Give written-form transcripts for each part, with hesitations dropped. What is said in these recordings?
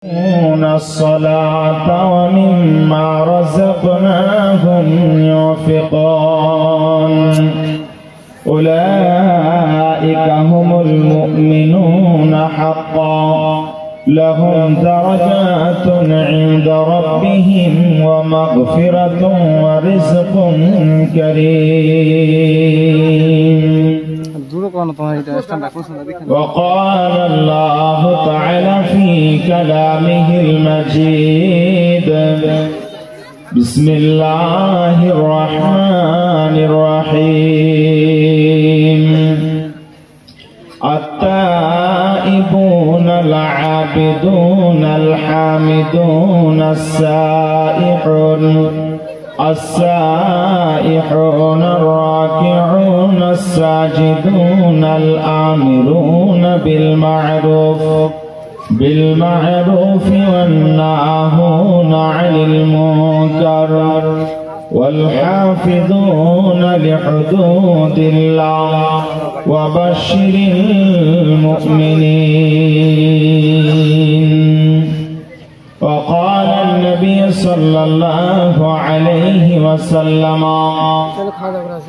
الصلاة ومما رزقناهم ينفقون أولئك هم المؤمنون حقا لهم درجات عند ربهم ومغفرة ورزق كريم. وقال الله تعالى في كلامه المجيد بسم الله الرحمن الرحيم التائبون العابدون الحامدون السائحون الراكعون الساجدون الآمرون بالمعروف والناهون عن المنكر والحافظون لحدود الله وبشر المؤمنين. وقال النبي صلى الله عليه وسلم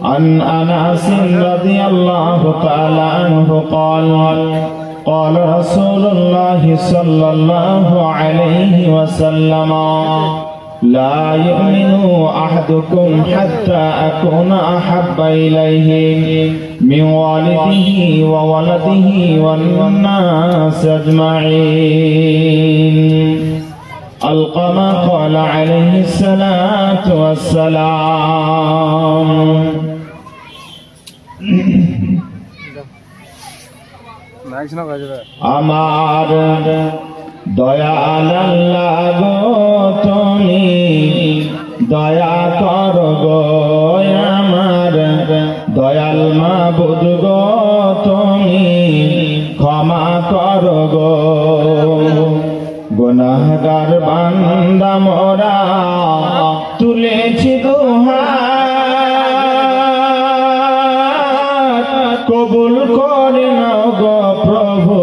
عن أنس رضي الله تعالى عنه قال قال رسول الله صلى الله عليه وسلم لا يؤمن أحدكم حتى أكون أحب إليه من والده وولده والناس أجمعين القما قال عليه الصلاة والسلام. আমার দয়াল আল্লাহ গো তুমি দয়া কর গো আমার দয়াল মাবুদ গো তুমি ক্ষমা কর গো গুনাহগার বান্দা মোরা তুলেছি দুহাত কবুল করে নাও গো প্রভু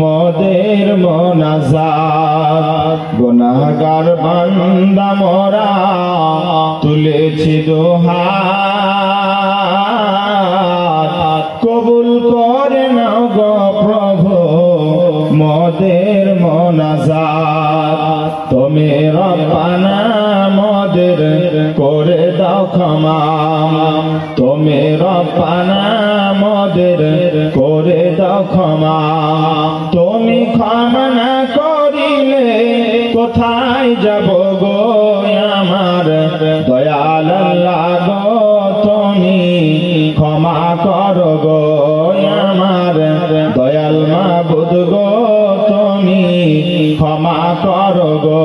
মোদের মোনাজাত গুনাহগার বান্দা মোরা তুলেছি দুহাত কবুল করে নাও গো প্রভু মোদের মোনাজাত তুমি রব্বানা মোদের করে দাও ক্ষমা তুমি রব্বানা মোদের করে দাও ক্ষমা তুমি ক্ষমা না করিলে কোথায় যাব গো আমার দয়াল আল্লাহ গো তুমি ক্ষমা কর গো আমার দয়াল মাবুদ গো তুমি ক্ষমা কর গো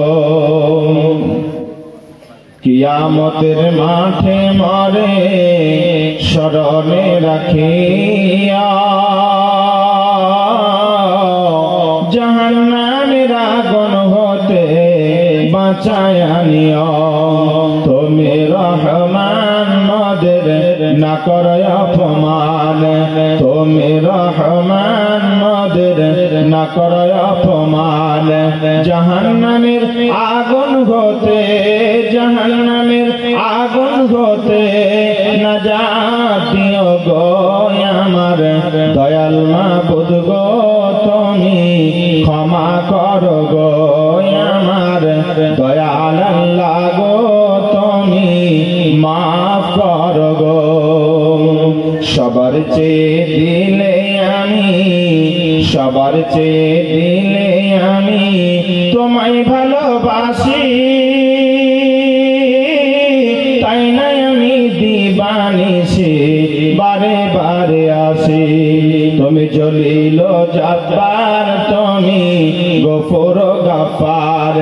কিয়ামতের মাঠে মরে স্মরণে রাখিয়া জাহান্নামের আগুন হতে বাঁচায়া নিও তুমি রহমান মোদের না করো অপমান তুমি রহমান মোদের না করো অপমান জাহান্নামের আগুন হতে নাজাত দিও গো আমার দয়াল মাবুদ গো তুমি ক্ষমা কর গো আমার দয়াল আল্লাহ গো তুমি মাফ কর গো সবার চেয়ে দিলে আমি তোমায় ভালোবাসি তাই না আমি দিবানিসি বারে বারে আসি তুমি জলিল জব্বার তুমি গফুর গফার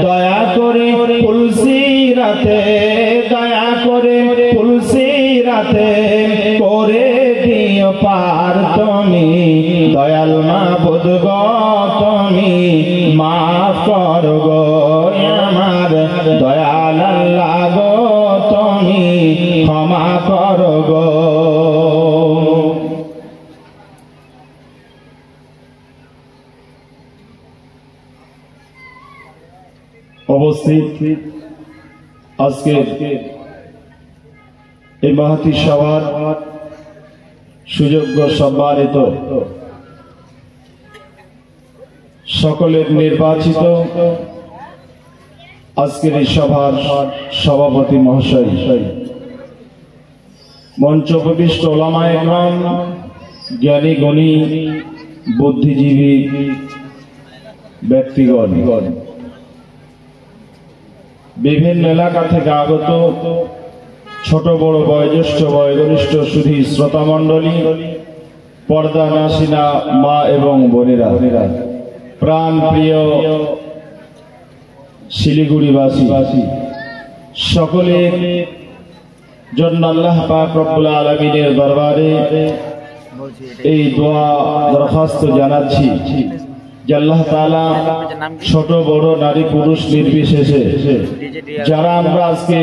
দয়া করে তুলসিরাতে করে দিও পার তুমি দয়াল মাবুদ গো তুমি মাফ কর গো আমার দয়াল আল্লাহ গো তুমি ক্ষমা কর গো উপস্থিত আজকে এই মহতী সভার সুযোগ্য সম্মানিত সকলের নির্বাচিত আজকের এই সভার সভাপতি মহাশয়, মঞ্চ উপবিষ্ট ওলামায়ে কেরাম, জ্ঞানী গুণী বুদ্ধিজীবী ব্যক্তিগণ, বিভিন্ন এলাকা থেকে আগত ছোট বড় বয়োজ্যেষ্ঠ বয়োগনিষ্ঠ সুধী শ্রোতা মণ্ডলী, পর্দা নাসিনা মা এবং বোনেরা, প্রাণ প্রিয় শিলিগুড়িবাসী, সকলের জন্য আল্লাহ পাক রব্বুল আলামিনের দরবারে এই দোয়া দরখাস্ত জানাচ্ছি যে আল্লাহ তাআলা ছোট বড় নারী পুরুষ নির্বিশেষে যারা আমরা আজকে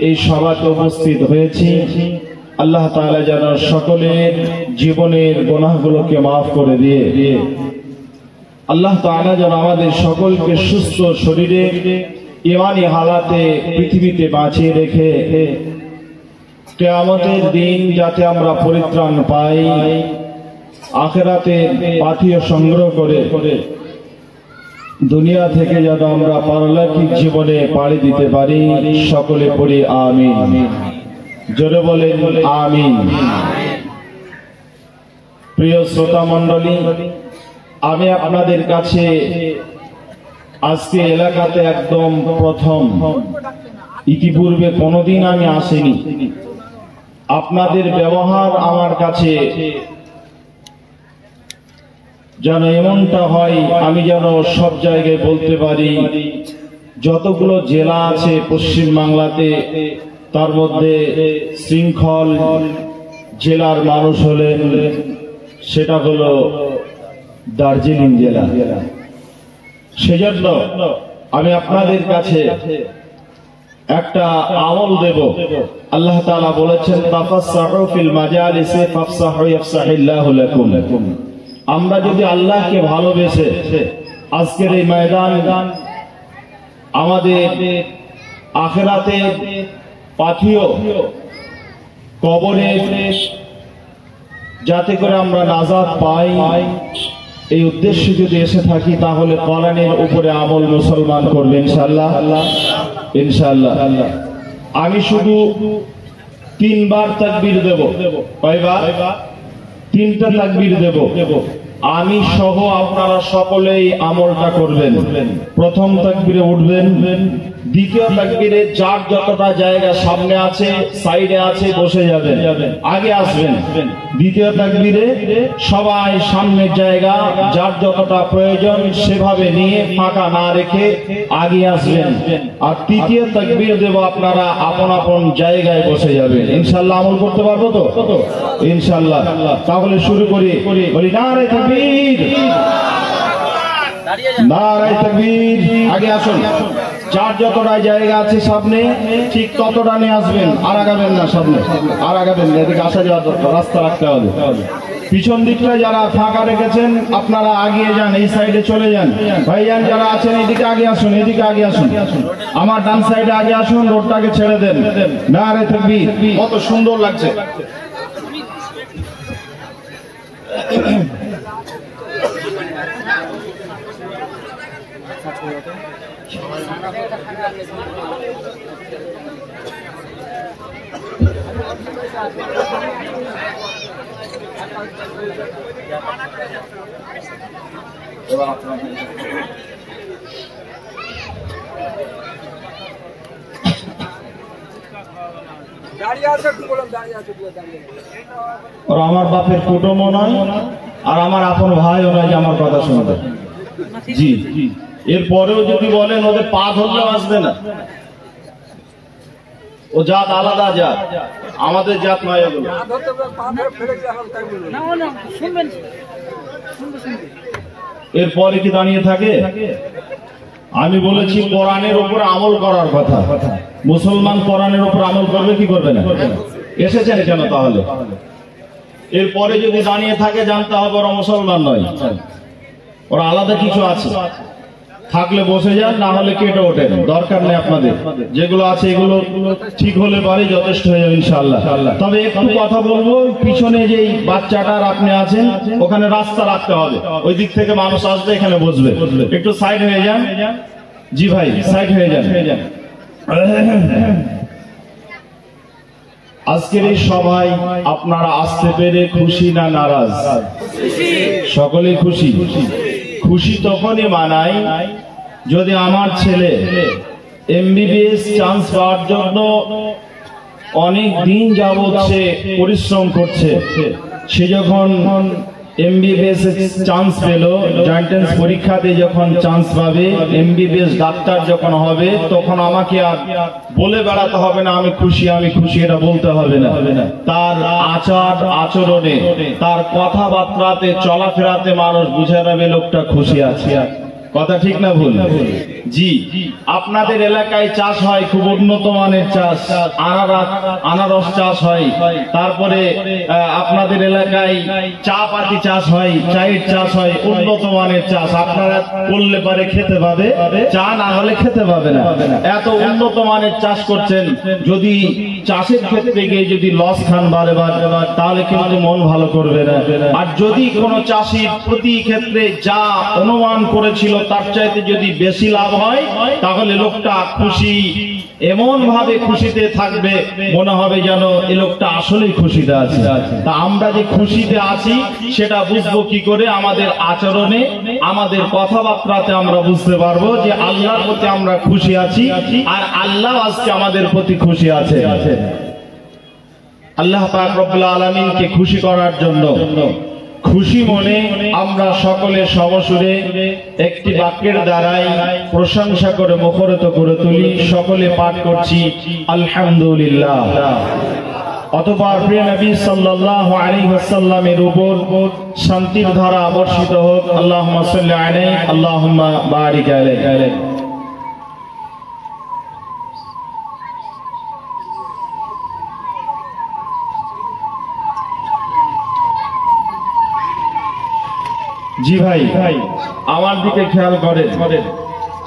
এই সভাতে উপস্থিত হয়েছি, আল্লাহ তাআলা যেন সকলের জীবনের গুনাহগুলোকে মাফ করে দিয়ে আল্লাহ তাআলা যেন আমাদের সকলকে সুস্থ শরীরে ঈমানি হালাতে পৃথিবীতে বাঁচিয়ে রেখে কিয়ামতের দিন যাতে আমরা পরিত্রাণ পাই, আখিরাতে পাথিয় সংগ্রহ করে দুনিয়া থেকে যেন আমরা পারলৌকিক জীবনে পাড়ি দিতে পারি। সকলে পড়ি আমিন, জোরে বলেন আমিন। প্রিয় শ্রোতা মণ্ডলী, আমি আপনাদের কাছে আজকে এলাকাতে একদম প্রথম, ইতিপূর্বে কোনোদিন আমি আসিনি। আপনাদের ব্যবহার আমার কাছে যেন এমনটা হয় আমি যেন সব জায়গায় বলতে পারি যতগুলো জেলা আছে পশ্চিম বাংলাতে, তার মধ্যে শৃঙ্খল জেলার মানুষ হলেন সেটা হলো দার্জিলিং জেলা। সেজন্য আমি আপনাদের কাছে একটা আমল দেব। আল্লাহ তাআলা বলেছেন তাফাসসাহু ফিল মাজালিসি ফাফসাহু ইয়াফসাহিল্লাহু লাকুম। আমরা যদি আল্লাহকে ভালোবেসে আজকের এই ময়দান আমাদের আখিরাতে পাথিও কবরে যাতে করে আমরা নাজাত পাই, এই উদ্দেশ্যে যদি এসে থাকি তাহলে কোরআনের উপরে আমল মুসলমান করবে ইনশাআল্লাহ, ইনশাআল্লাহ। আমি শুধু 3 বার তাকবীর দেব। কয়বার? 3টা তাকবীর দেব। আমি সহ আপনারা সকলেই আমলটা করবেন। প্রথম তাকবীরে উঠবেন, দ্বিতীয় তাকবীরে যার যতটা জায়গা সামনে আছে সাইডে আছে বসে যাবেন, আগে আসবেন। দ্বিতীয় তাকবীরে সবাই সামনের জায়গা যার যতটা প্রয়োজন সেভাবে নিয়ে ফাঁকা না রেখে আগে আসবেন। আর তৃতীয় তাকবীর দেব আপনারা আপন আপন জায়গায় বসে যাবেন। ইনশাআল্লাহ আমল করতে পারবো তো? ইনশাআল্লাহ। তাহলে শুরু করি। বলি নারে তাকবীর, নারে তাকবীর। আগে আসুন, যার যতটা জায়গা আছে সামনে ঠিক ততটা নিয়ে আসবেন, আর আগাবেন না, সামনে আর আগাবেন না, এদিকে আসা যাওয়ার রাস্তা রাখতে হবে। পিছন দিকটা যারা ফাঁকা রেখেছেন আপনারা আগিয়ে যান, এই সাইডে চলে যান। ভাইজান যারা আছেন এদিকে আগে আসুন, এদিকে আগে আসুন, আমার ডান সাইডে আগে আসুন, রোডটাকে ছেড়ে দেন। নারে তাকবীর। কত সুন্দর লাগছে। और আমার বাপের কুটুমও নয় আর আমার আপন ভাইও নয় যে আমার কথা শুনবে। জি, এরপরেও যদি বলেন ওদের পা ধরলেও আসবে না, ও জাত আলাদা জাত, আমাদের জাত নয় এগুলো। এরপরে কি দাঁড়িয়ে থাকে? আমি বলেছি কোরআনের উপর আমল করার কথা। মুসলমান কোরআনের উপর আমল করবে কি করবে না? এসেছেন কেন তাহলে? এরপরে যদি দাঁড়িয়ে থাকে জানতে হবে ওরা মুসলমান নয়, ওরা আলাদা কিছু আছে। থাকলে বসে যান, না হলে কেটে ওঠেন, দরকার নেই আপনাদের। যেগুলো আছে এগুলো ঠিক হলে পারে যথেষ্ট হয়ে যাবে ইনশাআল্লাহ। তবে একটু কথা বলবো, পিছনে যে বাচ্চাটার আপনি আছেন ওখানে রাস্তা রাখতে হবে, ওই দিক থেকে মানুষ আসবে এখানে বসবে, একটু সাইড হয়ে যান। জি ভাই, সাইড হয়ে যান। আজকের এই সভায় আপনারা আসতে পেরে খুশি না নারাজ? সকলেই খুশি। খুশি তখনই মানাই যদি আমার ছেলে এমবিবিএস চান্স পাওয়ার জন্য অনেক দিন যাবৎ সে পরিশ্রম করছে, সে যখন এমবিবিএস চান্স পেল, এন্ট্রান্স পরীক্ষাতে যখন চান্স পাবে, এমবিবিএস ডাক্তার যখন হবে, তখন আমাকে আর বলে বেড়াতে হবে না আমি খুশি আমি খুশি, এটা বলতে হবে না। তার আচার আচরণে, তার কথাবার্তাতে, চলাফেরাতে মানুষ বুঝে নেবে লোকটা খুশি আছে। কথা ঠিক না ভুল? জি, আপনাদের এলাকায় চাষ হয় খুব উন্নত মানের চাষ, আনারস চাষ হয়, তারপরে আপনাদের এলাকায় চা পাতি চাষ হয়, চায়ের চাষ হয়, উন্নত মানের চাষ। আপনারা করলে পারে খেতে পাবে, চা না হলে খেতে পাবে না। এত উন্নত মানের চাষ করছেন, যদি চাষের ক্ষেত্রে গিয়ে যদি লস খান বারে বারে, তাহলে কিন্তু মন ভালো করবে না। আর যদি কোনো চাষির প্রতি ক্ষেত্রে যা অনুমান করেছিল তার চাইতে যদি বেশি লাভ হয়, তাহলে লোকটা খুশি, এমন ভাবে খুশিতে থাকবে মনে হবে যেন এই লোকটা আসলেই খুশিতে আছে। তা আমরা যে খুশিতে আছি সেটা বুঝবো কি করে? আমাদের আচরণে, আমাদের কথাবার্তাতে আমরা বুঝতে পারবো যে আল্লাহর প্রতি আমরা খুশি আছি, আর আল্লাহ আজকে আমাদের প্রতি খুশি আছে। আল্লাহ পাক রব্বুল আলামিনকে খুশি করার জন্য খুশি মনে আমরা সকলে সমসুরে একটি বাক্যের দ্বারাই প্রশংসা করে মুখরিত করে তুলি। সকলে পাঠ করছি আলহামদুলিল্লাহ। অতঃপর প্রিয় নবী সাল্লাল্লাহু আলাইহি ওয়াসাল্লামের উপর শান্তির ধারা বর্ষিত হোক। আল্লাহুম্মা সাল্লি আলাইহি আল্লাহুম্মা বারিক আলাইহি। জি ভাই, আমার দিকে খেয়াল করেন।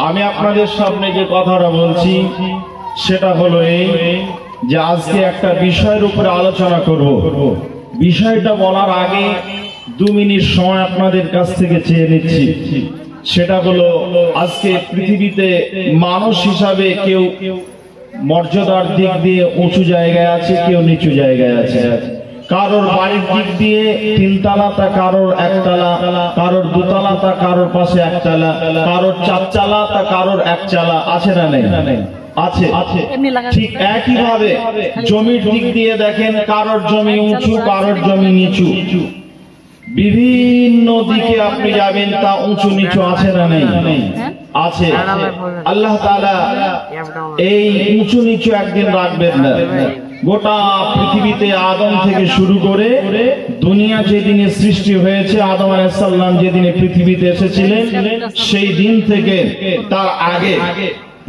আমি আপনাদের সামনে যে কথাটা বলছি সেটা হলো এই যে আজকে একটা বিষয়ের উপরে আলোচনা করব। বিষয়টা বলার আগে 2 মিনিট সময় আপনাদের কাছ থেকে চেয়ে নিচ্ছি। সেটা হলো আজকে পৃথিবীতে মানুষ হিসাবে কেউ মর্যাদার দিক দিয়ে উঁচু জায়গায় আছে, কেউ নিচু জায়গায় আছে। কারোর বাড়ির দিক দিয়ে 3 তলা, তা কারোর 1 তলা, কারোর 2 তলা, তা কারোর পাশে 1 তলা, কারোর 4 তলা, তা কারোর 1 তলা। আছে না নেই? আছে। ঠিক একই ভাবে জমির দিক দিয়ে দেখেন, কারোর জমি উঁচু, কারোর জমি নিচু। বিভিন্ন দিকে আপনি যাবেন তা উঁচু নিচু আছে না নেই? আছে। আল্লাহ তাআলা এই উঁচু নিচু একদিন রাখবেন না। গোটা পৃথিবীতে আদম থেকে শুরু করে দুনিয়া যেদিনে সৃষ্টি হয়েছে, আদম আলাইহিস সালাম যেদিনে পৃথিবীতে এসেছিলেন, সেই দিন থেকে তার আগে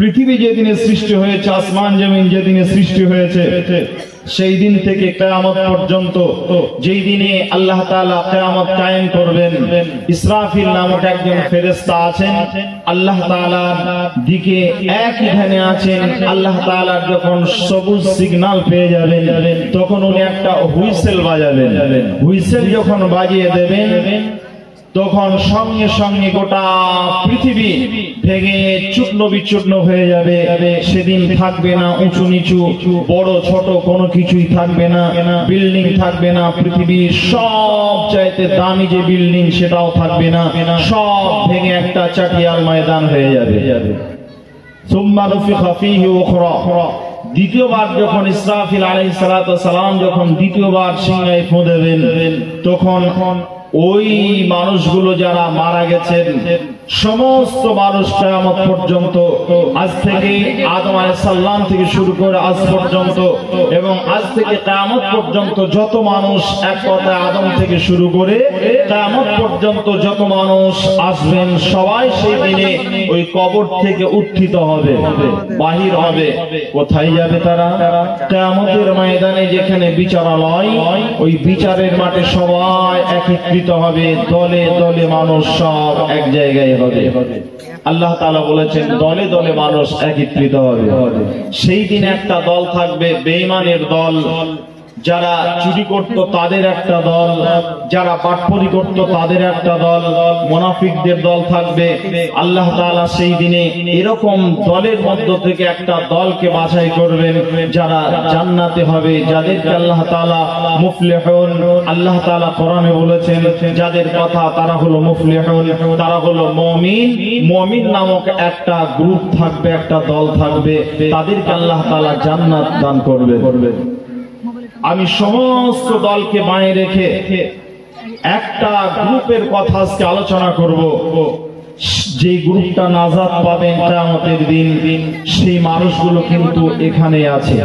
পৃথিবী যেদিনে সৃষ্টি হয়েছে, আসমান জমিন যেদিনে সৃষ্টি হয়েছে, সেই দিন থেকে কিয়ামত পর্যন্ত, যেই দিনে আল্লাহ তাআলা কিয়ামত কায়েম করবেন, ইসরাফিল নামক একজন ফেরেশতা আছেন, আল্লাহ তাআলার দিকে একই ধ্যানে আছেন। আল্লাহ তাআলা যখন সবুজ সিগন্যাল পেয়ে যাবেন, তখন উনি একটা হুইসেল বাজাবেন। হুইসেল যখন বাজিয়ে দেবেন, তখন সঙ্গে সঙ্গে গোটা পৃথিবী ভেঙে চূর্ণ বিচূর্ণ হয়ে যাবে। সেদিন থাকবে না উঁচু নিচু, বড় ছোট কোনো কিছুই থাকবে না, বিল্ডিং থাকবে না, পৃথিবীর সব চাইতে দামি যে বিল্ডিং সেটাও থাকবে না, সব ভেঙে একটা চাটিয়াল ময়দান হয়ে যাবে। সুম্মা নুফিখা ফীহি উখরা। দ্বিতীয়বার যখন ইসরাফিল আলাইহিস সালাতু ওয়াস সালাম যখন দ্বিতীয়বার সিংহায় ফু দেবেন, তখন ওই মানুষগুলো যারা মারা গেছেন, সমস্ত মানুষ কিয়ামত পর্যন্ত, আজ থেকে আদম আলাইহিস সালাম থেকে শুরু করে আজ পর্যন্ত, এবং আজ থেকে কিয়ামত পর্যন্ত যত মানুষ, এক কথায় আদম থেকে শুরু করে কিয়ামত পর্যন্ত যত মানুষ আসবেন, সবাই সেই দিনে ওই কবর থেকে উত্থিত হবে, বাহির হবে। কোথায় যাবে তারা? কিয়ামতের ময়দানে, যেখানে বিচারালয়, ওই বিচারের মাঠে সবাই একত্রিত হবে, দলে দলে মানুষ সব এক জায়গায় আল্লাহ তাআলা বলেছেন দলে দলে মানুষ একত্রিত হবে। সেই দিন একটা দল থাকবে বেঈমানের দল, যারা চুরি করত তাদের একটা দল, যারা বাটপারি করত তাদের একটা দল, মুনাফিকদের দল থাকবে। আল্লাহ তাআলা সেই দিনে এরকম দলের মধ্য থেকে একটা দলকে বাছাই করবেন যারা জান্নাতে হবে, যাদেরকে আল্লাহ তাআলা মুফলিহুন, আল্লাহ তাআলা কোরআনে বলেছেন যাদের কথা তারা হলো মুফলিহুন, তারা হলো মুমিন। মুমিন নামক একটা গ্রুপ থাকবে, একটা দল থাকবে, তাদেরকে আল্লাহ তাআলা জান্নাত দান করবে। আমি সমস্ত দলকে বাঁয়ে রেখে একটা গ্রুপের কথা আজকে আলোচনা করব, যে গ্রুপটা নাজাত পাবেন কিয়ামতের দিন। সেই মানুষগুলো কিন্তু এখানে আছে।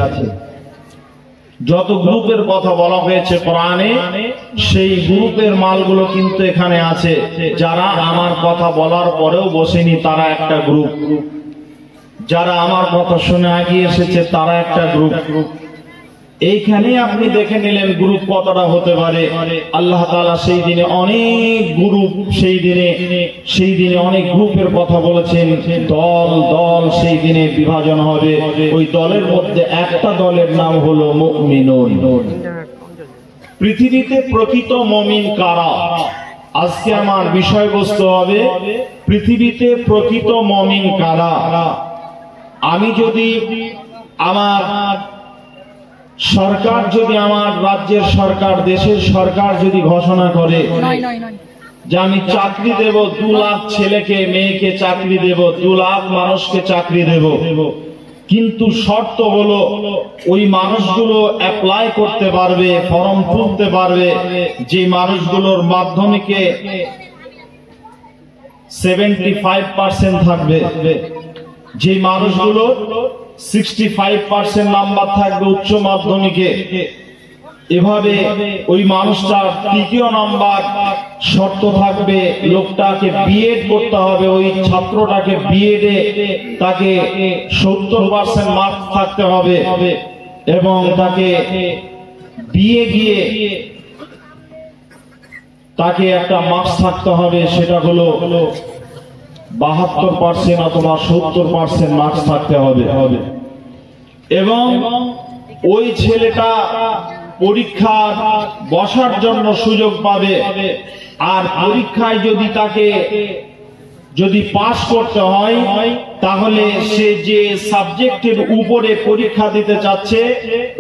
যত গ্রুপের কথা বলা হয়েছে কোরআনে, সেই গ্রুপের মালগুলো কিন্তু এখানে আছে। যারা আমার কথা বলার পরেও বসেনি তারা একটা গ্রুপ, যারা আমার কথা শুনে এগিয়ে এসেছে তারা একটা গ্রুপ। এইখানে আপনি দেখে নিলেন গ্রুপ কতটা হতে পারে। আল্লাহ তাআলা সেই দিনে অনেক গ্রুপ, সেই দিনে অনেক গ্রুপের কথা বলেছেন। দল দল সেই দিনে বিভাজন হবে। ওই দলের মধ্যে একটা দলের নাম হলো মুমিনুন। পৃথিবীতে প্রকৃত মুমিন কারা? আজকে আমার বিষয়বস্তু হবে পৃথিবীতে প্রকৃত মুমিন কারা। আমি যদি আমার সরকার, যদি আমার রাজ্যের সরকার, দেশের সরকার যদি ঘোষণা করে যে আমি চাকরি দেব, 2 লাখ ছেলেকে মেয়েকে চাকরি দেব, 2 লাখ মানুষকে চাকরি দেব, কিন্তু শর্ত হলো ওই মানুষগুলো অ্যাপ্লাই করতে পারবে, ফর্ম তুলতে পারবে যে মানুষগুলোর মাধ্যমিকে 75% থাকবে, যে মানুষগুলো 65% নাম্বার থাকবে উচ্চ মাধ্যমিকে। এভাবে ওই মানুষটার 3য় নাম্বার শর্ত থাকবে, লোকটাকে বিএড করতে হবে, ওই ছাত্রটাকে বিএডে তাকে 70% মার্ক থাকতে হবে, এবং তাকে বিএ গিয়ে তাকে একটা মার্কস থাকতে হবে, সেটা হলো 72% অথবা 70% মার্কস থাকতে হবে। এবং ওই ছেলেটা পরীক্ষা বসার জন্য সুযোগ পাবে। আর পরীক্ষায় যদি তাকে পাস করতে হয়, তাহলে সে যে সাবজেক্টের উপরে পরীক্ষা দিতে চাচ্ছে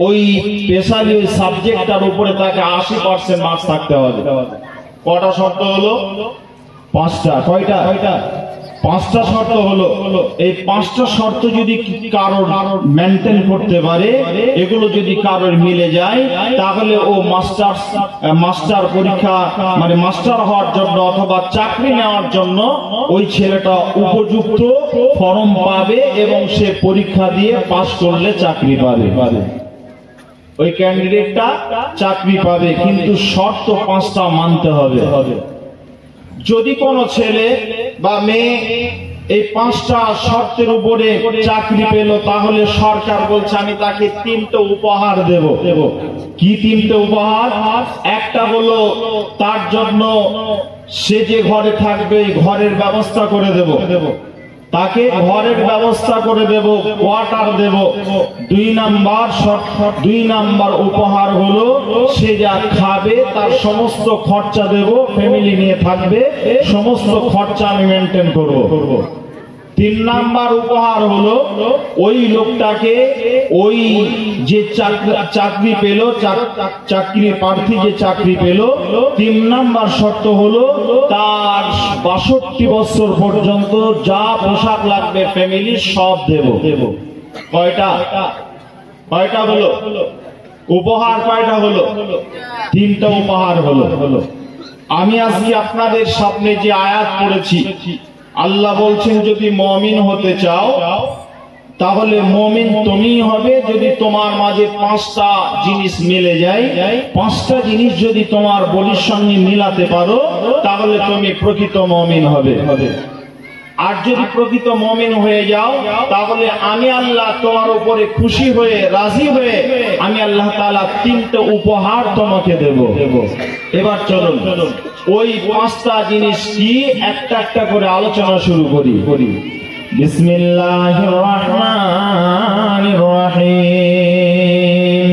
ওই স্পেশালি ওই সাবজেক্টটার উপরে তাকে 80% মার্কস থাকতে হবে। কটা শর্ত হলো? 5টা। কয়টা? 5টা শর্ত হলো। এই 5টা শর্ত যদি কারোর মেনটেন করতে পারে, এগুলো যদি কারোর মিলে যায়, তাহলে ও মাস্টার পরীক্ষা মানে মাস্টার হওয়ার জন্য অথবা চাকরি নেওয়ার জন্য ওই ছেলেটা উপযুক্ত ফর্ম পাবে এবং সে পরীক্ষা দিয়ে পাস করলে চাকরি পাবে। ওই ক্যান্ডিডেটটা চাকরি পাবে, কিন্তু শর্ত 5টা মানতে হবে। যদি কোনো ছেলে বা মেয়ে এই 5টা শর্তের উপরে চাকরি পেল, তাহলে সরকার বলছে আমি তাকে 3টা উপহার দেব। কি 3টে উপহার? একটা হলো তার জন্য সে যে ঘরে থাকবে ঘরের ব্যবস্থা করে দেব, তাকে ঘরের ব্যবস্থা করে দেব, কোয়ার্টার দেব। 2 নাম্বার উপহার হলো সে যা খাবে তার সমস্ত খরচা দেব, ফ্যামিলি নিয়ে থাকবে, সমস্ত খরচা আমি মেনটেন করব। 3 নাম্বার উপহার হলো ওই লোকটাকে ওই যে চাকরি পেল, চাকরির প্রার্থী যে চাকরি পেল, 3 নাম্বার শর্ত হলো তার 62 বছর পর্যন্ত যা পোশাক লাগবে ফ্যামিলি সব দেব। কয়টা হলো উপহার? কয়টা হলো? 3টা উপহার হলো। আমি আজকে আপনাদের সামনে যে আয়াত পড়েছি, আল্লাহ বলছেন যদি মুমিন হতে চাও তাহলে মুমিন তুমিই হবে যদি তোমার মাঝে 5টা জিনিস মিলে যায়। 5টা জিনিস যদি তোমার বলির সঙ্গে মিলাতে পারো, তাহলে তুমি প্রকৃত মুমিন হবে। আর যদি প্রকৃত মুমিন হয়ে যাও তাহলে আমি আল্লাহ তোমার উপরে খুশি হয়ে রাজি হয়ে আমি আল্লাহ তাআলা তিনটে উপহার তোমাকে দেব। এবার চলুন ওই পাঁচটা জিনিস কি একটা একটা করে আলোচনা শুরু করি। বিসমিল্লাহির রহমানির রহিম।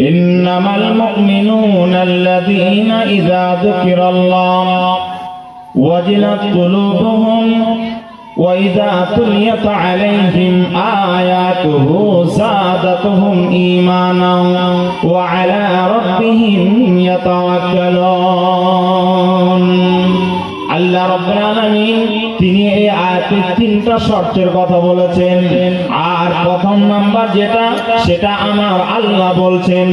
ইন্নামাল মুমিনুনা আল্লাযীনা ইযা যুকিরাল্লাহ ওয়াজিলাত কুলুবুহুম ওয়া ইযা তুলিয়াত আলাইহিম আয়াতুহু যাদাতুহুম ঈমানান ওয়া আলা রাব্বিহিম ইয়াতাওয়াক্কালুন। আল্লাহ রাব্বুল আলামিন তিনি এই আয়াতে তিনটা শর্তের কথা বলেছেন। আর প্রথম নাম্বার যেটা সেটা আমার আল্লাহ বলছেন,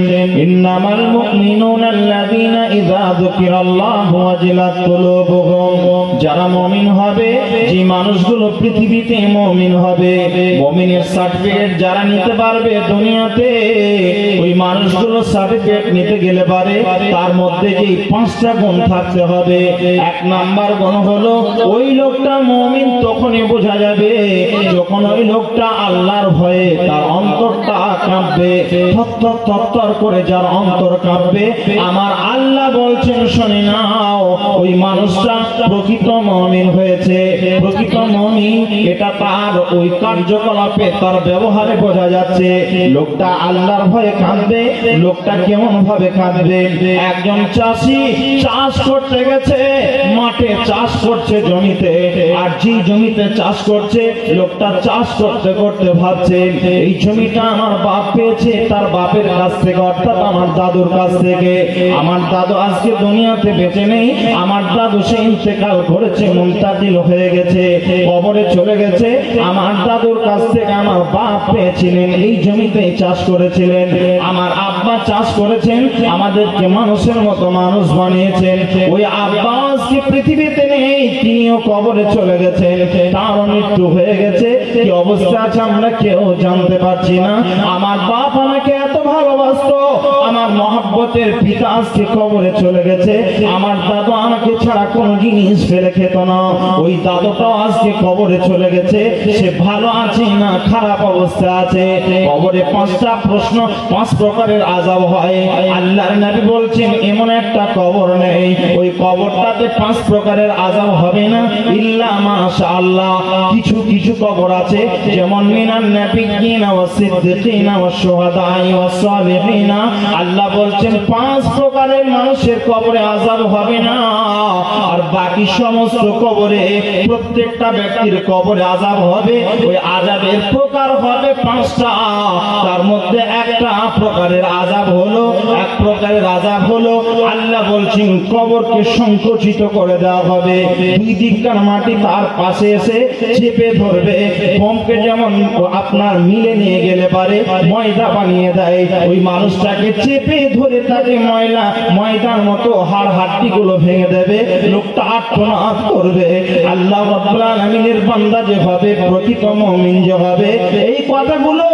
ইন্নামাল মুমিনুনা আল্লাযীনা ইযা যুকিরাল্লাহু ওয়াজিলাত কুলুবুহুম। যারা মুমিন হবে, যে মানুষগুলো পৃথিবীতে মুমিন হবে, মুমিনের সার্টিফিকেট যারা নিতে পারবে দুনিয়াতে, ওই মানুষগুলো সার্টিফিকেট নিতে গেলে পারে তার মধ্যে যে পাঁচটা গুণ থাকতে হবে। এক নাম্বার গুণ হলো ওই লোকটা মুমিন তখনই বোঝা যাবে যখন ওই লোকটা আল্লাহর ভয়ে তার অন্তরটা কাঁপবে, থরথর থরথর করে যার অন্তর কাঁপবে। আমার আল্লাহ বলছেন শুনে নাও, ওই মানুষটা প্রকৃত মুমিন হয়েছে। প্রকৃত মুমিন এটা তার ওই কার্যকলাপে তার ব্যবহারে বোঝা যাচ্ছে। লোকটা আল্লাহর ভয়ে কাঁদবে। লোকটা কেমন ভাবে কাঁদবে? একজন চাষি চাষ করতে গেছে, মাঠে চাষ করছে জমিতে, আর যে জমিতে চাষ করছে লোকটা চাষ করতে করতে ভাবছে এই জমিটা আমার বাপ পেয়েছে তার বাপের কাছ থেকে, অর্থাৎ আমার দাদুর কাছ থেকে। আমার দাদু আজকে দুনিয়াতে বেঁচে নেই, আমার দাদু সে ইন্তেকাল করেছে, মুনতাকিল হয়ে গেছে, কবরে চলে গেছে। আমার দাদুর কাছ থেকে আমার বাপ পেয়েছিলেন, এই জমিতে চাষ করেছিলেন। আমার আব্বা চাষ করেছেন, আমাদেরকে মানুষের মতো মানুষ বানিয়েছেন। ওই আব্বা আজকে পৃথিবীতে নেই, তিনিও কবরে চলে গেছেন, তার মৃত্যু হয়ে গেছে। কি অবস্থা আছে আমরা কেউ জানতে পারছি না। আমার বাপ আমাকে এত ভালোবাসতো, আমার মহব্বতের পিতা আজকে কবরে চলে গেছে। আমার দাদু আমাকে ছাড়া কোনো জিনিস ফেলে খেত না, ওই দাদুটাও আজকে কবরে চলে গেছে। সে ভালো আছে না খারাপ অবস্থা আছে? কবরে পাঁচটা প্রশ্ন, পাঁচ প্রকারের আযাব হয়। আল্লাহর নবী বলছেন এমন একটা কবর নেই ওই কবরটাতে পাঁচ প্রকারের আযাব হবে না, ইল্লা মাশাআল্লাহ। কিছু কিছু কবর আছে, যেমন মিনান নাবিয়্যিনা ওয়াস সিদ্দিকিনা ওয়াস শুহাদাই ওয়াস সালিহিনা। আল্লাহ বলছেন পাঁচ প্রকারের মানুষের কবরে আযাব হবে না। আর বাকি সমস্ত কবরে, প্রত্যেকটা ব্যক্তির কবরে আযাব হবে। ওই আযাবের প্রকার হবে পাঁচটা। তার মধ্যে একটা প্রকারের আযাব হলো, এক প্রকারের আযাব হলো আল্লাহ বলছেন কবরকে সংকুচিত করে দেওয়া হবে। দুই দিককার মাটি তার পাশে এসে চেপে ধরবে। বোমকে যেমন আপনার মিলে নিয়ে গেলে পারে ময়দা বানিয়ে দেয়, ওই মানুষটাকে চেপে ধরে তাকে ময়দার মতো হাড় হাড্ডি গুলো ভেঙে দেবে। লোকটা আত্মনাদ করবে। আল্লাহ রাব্বুল আলামিনের বান্দা যে হবে, প্রকৃত মুমিন যে হবে, এই কথাগুলো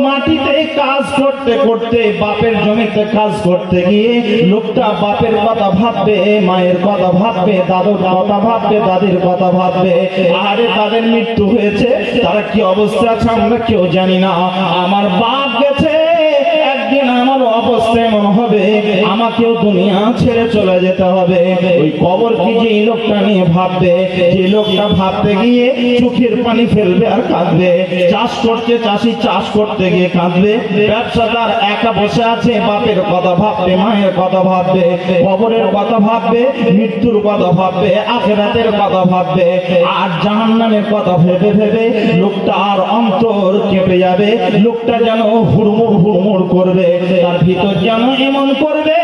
মাটিতে কাজ করতে করতে, বাপের জমিতে কাজ করতে গিয়ে লোকটা বাপের কথা ভাববে, মায়ের কথা ভাববে, দাদুর কথা ভাববে, দাদির কথা ভাববে। আরে তাদের মৃত্যু হয়েছে, তারা কি অবস্থা আছে আমরা কেউ জানি না। আমার বাপ গেছে, একদিন আমার অবস্থা এমন হবে আমাকেও দুনিয়া ছেড়ে চলে যেতে হবে। ওই কবর কি যে লোকটা নিয়ে ভাববে, যে লোকটা ভাবতে গিয়ে চোখের পানি ফেলবে আর কাঁদবে। চাষ করছে চাষি, চাষ করতে গিয়ে কাঁদবে। ব্যবসাদার একা বসে আছে, বাপের কথা ভাববে, মায়ের কথা ভাববে, কবরের কথা ভাববে, মৃত্যুর কথা ভাববে, আখিরাতের কথা ভাববে। আর জাহান্নামের কথা ভেবে ভেবে লোকটার অন্তর কেঁপে যাবে। লোকটা যেন হুড়মুড় হুড়মুড় করবে, তার ভিতর যেন এমন করবে,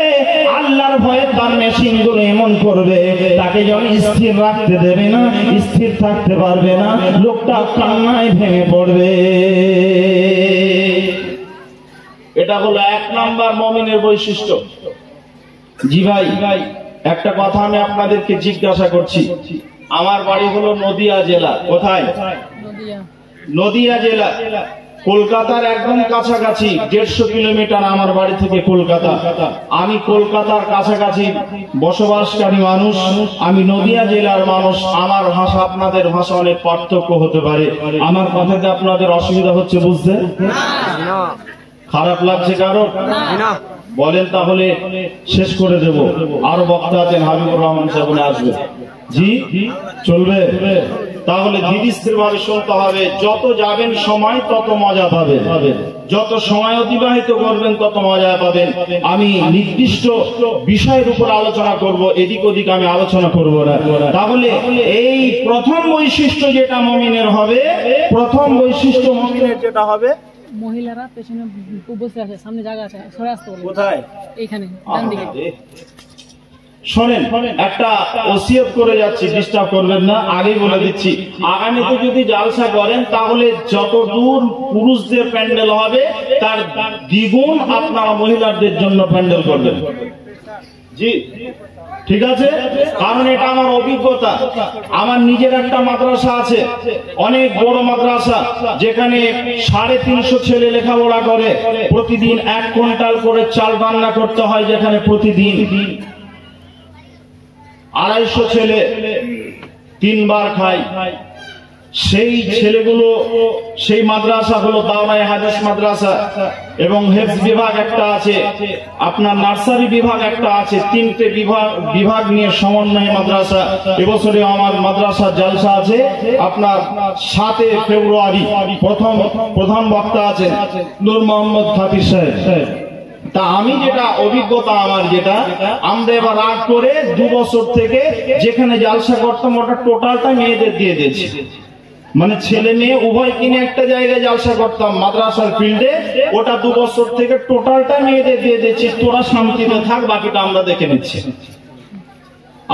আল্লাহর ভয়ে তার মেশিন গুলো এমন করবে, তাকে যেন স্থির রাখতে দেবে না, স্থির থাকতে পারবে না। লোকটা কান্নায় ভেঙে পড়বে। এটা হলো এক নাম্বার মুমিনের বৈশিষ্ট্য। জি ভাই, একটা কথা আমি আপনাদেরকে জিজ্ঞাসা করছি। আমার বাড়ি হলো নদিয়া জেলা। কোথায়? নদিয়া জেলা। কলকাতার একদম কাছাকাছি, 150 কিলোমিটার আমার বাড়ি থেকে কলকাতা। আমি কলকাতার কাছাকাছি বসবাসকারী মানুষ, আমি নদিয়া জেলার মানুষ। আমার ভাষা আপনাদের ভাষা অনেক পার্থক্য হতে পারে। আমার কথাতে আপনাদের অসুবিধা হচ্ছে বুঝতে? খারাপ লাগছে কারো? বলেন তাহলে শেষ করে দেব। আরো বক্তা আছেন, হাবিবুর রহমান সাহেব আসবে। জি চলবে? তাহলে ধীরস্থির ভাবে শুনতে হবে। যত যাবেন সময় তত মজা পাবেন, যত সময় অতিবাহিত করবেন তত মজা পাবেন। আমি নির্দিষ্ট বিষয়ের উপর আলোচনা করব, এদিক ওদিক আমি আলোচনা করব না। তাহলে এই প্রথম বৈশিষ্ট্য যেটা মুমিনের হবে, প্রথম বৈশিষ্ট্য মুমিনের যেটা হবে, মহিলারা পেছনে বসে আছে, সামনে জায়গা আছে, সরে আসতে বলে। কোথায়? এইখানে ডান দিকে। শোনেন, একটা ওসিয়ত করে যাচ্ছি, ডিস্টার্ব করবেন না, আগেই বলে দিচ্ছি। আগামীতে যদি জালসা করেন তাহলে যত দূর পুরুষদের প্যান্ডেল হবে তার দ্বিগুণ আপনারা মহিলাদের জন্য প্যান্ডেল করবেন। জি ঠিক আছে, কারণ এটা আমার অভিজ্ঞতা। আমার নিজের একটা মাদ্রাসা আছে, অনেক বড় মাদ্রাসা, যেখানে 350 ছেলে লেখাপড়া করে। প্রতিদিন 1 কুইন্টাল করে চাল রান্না করতে হয়, যেখানে প্রতিদিন 250 ছেলে 3 বার খায়। সেই ছেলেগুলো, সেই মাদ্রাসা হলো দাওরায়ে হাদিস মাদ্রাসা, এবং হেফজ বিভাগ একটা আছে, আপনার নার্সারি বিভাগ একটা আছে। 3টে বিভাগ নিয়ে সমন্বয় মাদ্রাসা। এবছরে আমার মাদ্রাসা জালসা আছে আপনার 7 ফেব্রুয়ারি। প্রধান বক্তা আছেন নূর মোহাম্মদ খাতির সাহেব। তা আমি যেটা অভিজ্ঞতা আমার, যেটা আমরা এবার রাগ করে 2 বছর থেকে যেখানে জালসা করতাম ওটা টোটালটা মেয়েদের দিয়ে দিয়েছি। মানে ছেলে মেয়ে উভয় কিনে একটা জায়গায় জালসা করতাম মাদ্রাসার ফিল্ডে, ওটা 2 বছর থেকে টোটালটা মেয়েদের দিয়ে দিয়েছি। তোরা শান্তিতে থাক, বাকিটা আমরা দেখে নিচ্ছি।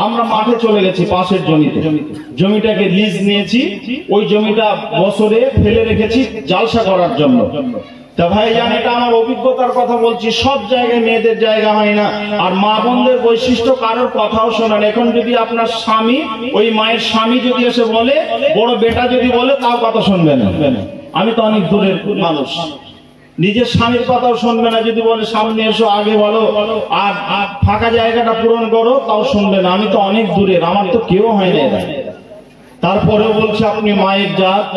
আমরা মাঠে চলে গেছি, পাশের জমিটাকে লিজ নিয়েছি। ওই জমিটা বছরে ফেলে রেখেছি জালসা করার জন্য। তা ভাই জান, এটা আমার অভিজ্ঞতার কথা বলছি। সব জায়গায় মেয়েদের জায়গা হয় না। আর মা বোনদের বৈশিষ্ট্য কারোর কথাও শোনেন। এখন যদি আপনার স্বামী, ওই মায়ের স্বামী যদি এসে বলে, বড় বেটা যদি বলে, তাও কথা শুনবে না। আমি তো অনেক দূরের মানুষ, নিজের স্বামীর কথাও শুনবে না। যদি বলে সামনে এসো, আগে বলো, আর ফাঁকা জায়গাটা পূরণ করো, তাও শুনবে না। আমি তো অনেক দূরের, আমার তো কেউ হয় না। তারপরেও বলছে আপনি মায়ের জাত,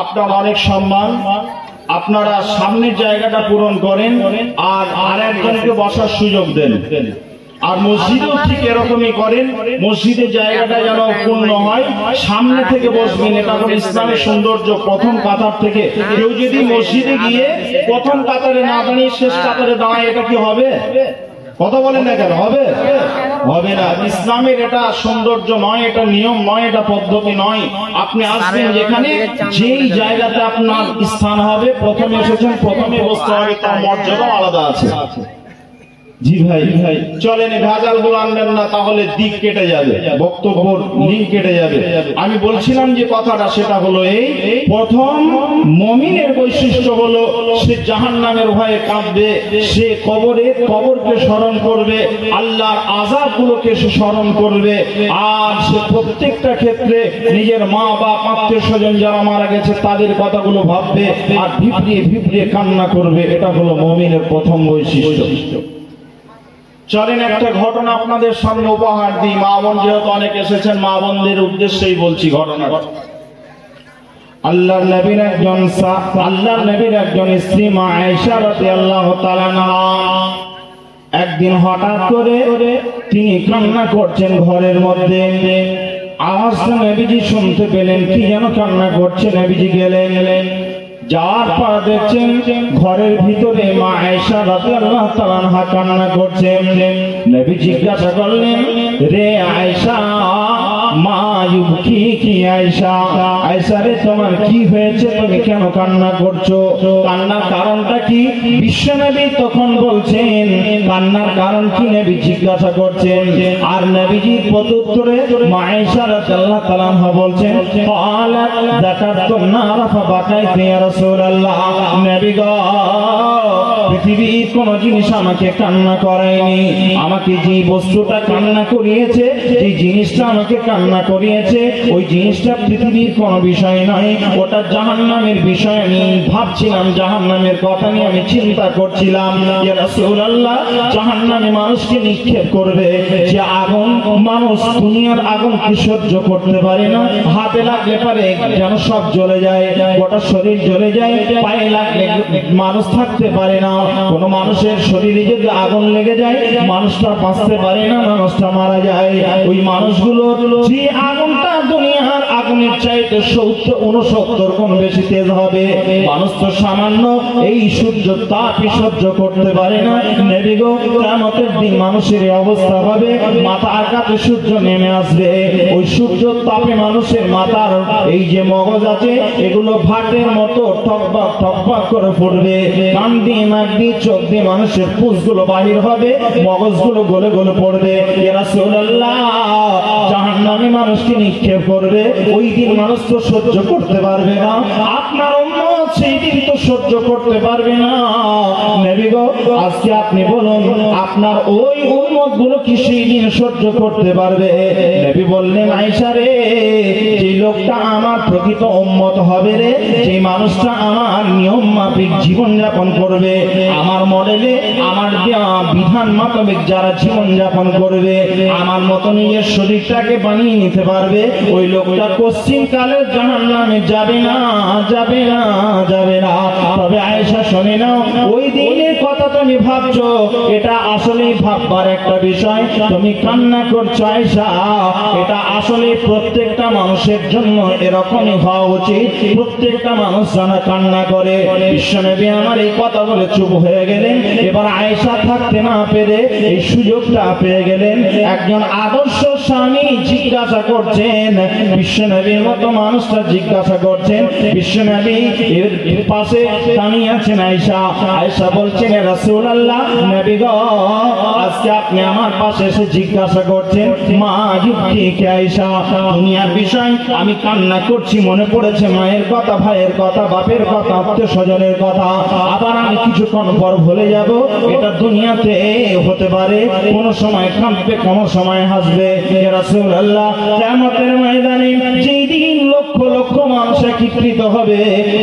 আপনার অনেক সম্মান, আপনারা সামনের জায়গাটা পূরণ করেন আর একজনকে বসার সুযোগ দেন। আর মসজিদেও ঠিক এরকমই করেন, মসজিদের জায়গাটা যেন পূর্ণ হয়, সামনে থেকে বসবেন। এটা হলো ইসলামের সৌন্দর্য। প্রথম কাতার থেকে কেউ যদি মসজিদে গিয়ে প্রথম কাতারে না দাঁড়িয়ে শেষ কাতারে দাঁড়ায়, এটা কি হবে? কথা বলেন না কেন? হবে? হবে না। ইসলামের এটা সৌন্দর্য নয়, এটা নিয়ম নয়, এটা পদ্ধতি নয়। আপনি আসবেন যেখানে, যেই জায়গাতে আপনার স্থান হবে, প্রথমে এসেছেন প্রথমে বসতে হবে, তার মর্যাদা আলাদা আছে। জি ভাই, চলেন ভেজাল গুলো আনবেন না, তাহলে দিক কেটে যাবে, বক্তব্যের লিঙ্ক কেটে যাবে। আমি বলছিলাম যে কথাটা, সেটা হলো এই প্রথম মুমিনের বৈশিষ্ট্য হলো সে জাহান্নামের ভয়ে কাঁদবে, সে কবরকে স্মরণ করবে, আল্লাহর আযাবগুলোকে সে স্মরণ করবে, আর সে প্রত্যেকটা ক্ষেত্রে নিজের মা বাপ আত্মীয় স্বজন যারা মারা গেছে তাদের কথাগুলো ভাববে আর ভিপড়িয়ে কান্না করবে। এটা হলো মুমিনের প্রথম বৈশিষ্ট্য। চলেন একটা ঘটনা আপনাদের সামনে উপহার দিই। মা বোন যেহেতু অনেক এসেছেন, মা বোনদের উদ্দেশ্যেই বলছি ঘটনাটা। আল্লাহর নবীর একজন স্ত্রী মা আয়েশা রাদিয়াল্লাহু তাআলা আনহা একদিন হঠাৎ করে তিনি কান্না করছেন ঘরের মধ্যে। আওয়াজটা নবীজি শুনতে পেলেন, কি যেন কান্না করছে। নবীজি গেলেন, যাওয়ার পর দেখছেন ঘরের ভিতরে মা আয়েশা রাদিয়াল্লাহু তাআলা আনহা কান্না করছেন। নবী জিজ্ঞাসা করলেন, রে আয়েশা, মা ইউবকি কি আয়েশা, আয়েশা রে তোমার কি হয়েছে, তুমি কেন কান্না করছো, কান্নার কারণটা কি? বিশ্বনবী তখন বলছেন কান্নার কারণ কি, নবী জিজ্ঞাসা করছেন। আর নবীজির প্রত্যুত্তরে মা আয়েশা রাদিয়াল্লাহু তাআলা আনহা বলছেন, ক্বালাত যাকাতুন নার ফাবাকাইতু ইয়া রাসূলুল্লাহ, নবী গো পৃথিবীর কোন জিনিস আমাকে কান্না করায়নি। আমাকে যে বস্তুটা কান্না করিয়েছে, যে জিনিসটা আমাকে কান্না করিয়েছে, ওই জিনিসটা পৃথিবীর কোন বিষয় নয়, ওটা জাহান্নামের বিষয়। আমি ভাবছিলাম জাহান্নামের কথা নিয়ে আমি চিন্তা করছিলাম। ইয়া রাসূলুল্লাহ, জাহান্নামে মানুষকে নিক্ষেপ করবে যে আগুন, মানুষ দুনিয়ার আগুন কি সহ্য করতে পারে না। হাতে লাগলে পারে যেন সব জ্বলে যায়, গোটা শরীর জ্বলে যায়। পায়ে লাগলে মানুষ থাকতে পারে না। কোন মানুষের শরীরে যদি আগুন লেগে যায়, মানুষটা বাঁচতে পারে না, মানুষটা মারা যায়। ওই মানুষগুলোর যে আগুনটা দুনিয়ার আগুনের চাইতে 70-69 গুণ বেশি তেজ হবে। মানুষ তো সামান্য এই সূর্য তাপই সহ্য করতে পারে না। নবী গো, কিয়ামতের দিন মানুষের এই অবস্থা হবে, মাথার কাছে সূর্য নেমে আসবে। ওই সূর্য তাপে মানুষের মাথার এই যে মগজ আছে, এগুলো ভাটের মতো টকবাক টকবাক করে পড়বে। কান দিয়ে, নাক দিয়ে, চোখ দিয়ে মানুষের পুষগুলো বাহির হবে, মগজগুলো গলে গলে পড়বে। ইয়া রাসূলুল্লাহ, জাহান্নামে মানুষকে নিক্ষেপ করবে। ওই দিন মানুষ তো সহ্য করতে পারবে না। আপনার উম্মত সেই দিন তো সহ্য করতে পারবে না। নবী গো, আজকে আপনি বলুন, আপনার ওই উম্মত গুলো কি সেই দিন সহ্য করতে পারবে? নবী বললেন, আয়েশা রে, যে লোকটা আমার প্রকৃত উম্মত হবে রে, যে মানুষটা আমার নিয়ম মাফিক জীবন যাপন করবে, আমার মডেলে, আমার বিধান মোতাবেক যারা জীবন যাপন করবে, আমার মতো নিজের শরীরটাকে বানিয়ে নিতে পারবে, ওই লোকটা পশ্চিম কালে জাহান্নামে যাবে না, যাবে না, যাবে না। তবে আয়েশা শুনে নাও, ওই দিনের কথা তুমি ভাবছো, এটা আসলে ভাববার একটা বিষয়। তুমি কান্না করছো আয়েশা, এটা আসলে প্রত্যেকটা মানুষের জন্য এরকমই হওয়া উচিত। প্রত্যেকটা মানুষ যেন কান্না করে। বিশ্বনবী আমার এই কথা বলে চুপ হয়ে গেলেন। এবার আয়েশা থাকতে না পেরে এই সুযোগটা পেয়ে গেলেন। একজন আদর্শ স্বামী জিজ্ঞাসা করছেন, বিশ্বনবীর মতো মানুষটা জিজ্ঞাসা করছেন। বিশ্বনবী এর পাশে দাঁড়িয়ে আছেন আয়েশা। আয়েশা বলছেন, হে রাসূলুল্লাহ, নবী গো, আজকে আপনি আমার পাশে এসে জিজ্ঞাসা করছেন, মা ইউবতিকা আয়েশা, দুনিয়ার বিষয় আমি কান্না করছি, মনে পড়েছে মায়ের কথা, ভাইয়ের কথা, বাপের কথা, আত্মীয় স্বজনের কথা। আবার আমি কিছুক্ষণ পর ভুলে যাব। এটা দুনিয়াতে হতে পারে, কোন সময় কাঁদবে, কোন সময় হাসবে। ইয়া রাসূলুল্লাহ, কিয়ামতের ময়দানে যেই দিন লক্ষ লক্ষ মানুষ একত্রিত হবে,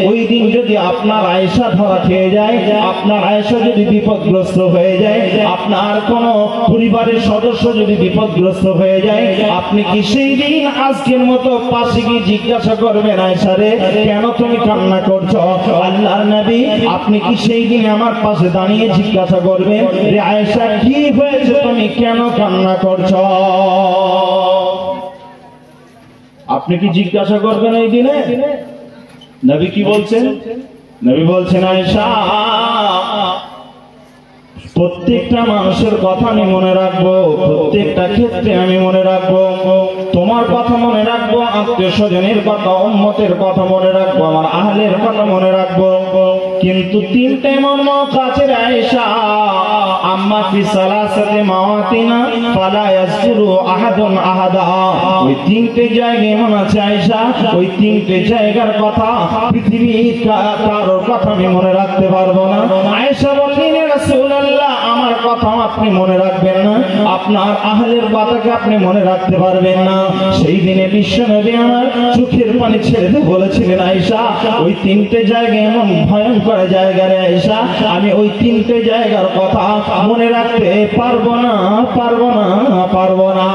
ওই দিন যদি আপনার আয়েশা ধরা খেয়ে যায়, আপনার আয়েশা যদি বিপদগ্রস্ত হয়ে যায়, আপনার কোন পরিবারের সদস্য যদি বিপদগ্রস্ত হয়ে যায়, আপনি কি সেই দিন আজকের মতো পাশে গিয়ে জিজ্ঞাসা করবেন, আয়েশা রে, কেন তুমি কান্না করছো? আল্লাহর নবী, আপনি কি সেই দিন আমার পাশে দাঁড়িয়ে জিজ্ঞাসা করবেন, রে আয়েশা, কি হয়েছে, তুমি কেন কান্না করছো? আপনি কি জিজ্ঞাসা করবেন এই দিনে? নবী কি বলছেন? নবী বলছেন, আয়েশা, প্রত্যেকটা মানুষের কথা আমি মনে রাখবো, প্রত্যেকটা ক্ষেত্রে আমি মনে রাখবো। তোমার কথা মনে রাখবো, আত্মীয় স্বজনের কথা, উম্মতের কথা মনে রাখবো, আমার আহলের কথা মনে রাখবো। কিন্তু তিনটে মর্ম কাছের আয়েশা, আম্মা ফি সালাসাতি মাওয়াতিনা ফালা ইয়াসকুরু আহাদুন আহাদা। ওই তিনটে জায়গা এমন আছে আয়েশা, ওই তিনটে জায়গার কথা পৃথিবীর কারোর কথা আমি মনে রাখতে পারবো না। আয়েশা বললেন, হে রাসূলুল্লাহ, আমার কথা আপনি মনে রাখবেন না, আপনার আহলের কথাকে আপনি মনে রাখতে পারবেন না। সেই দিনে বিশ্বনবী আমার চোখের পানি ছেড়ে দিয়ে বলেছিলেন, আয়েশা, ওই তিনটে জায়গা এমন ভয়ঙ্কর জায়গা রে আয়েশা, আমি ওই তিনটে জায়গার কথা মনে রাখতে পারবো না, পারবো না, পারবো না।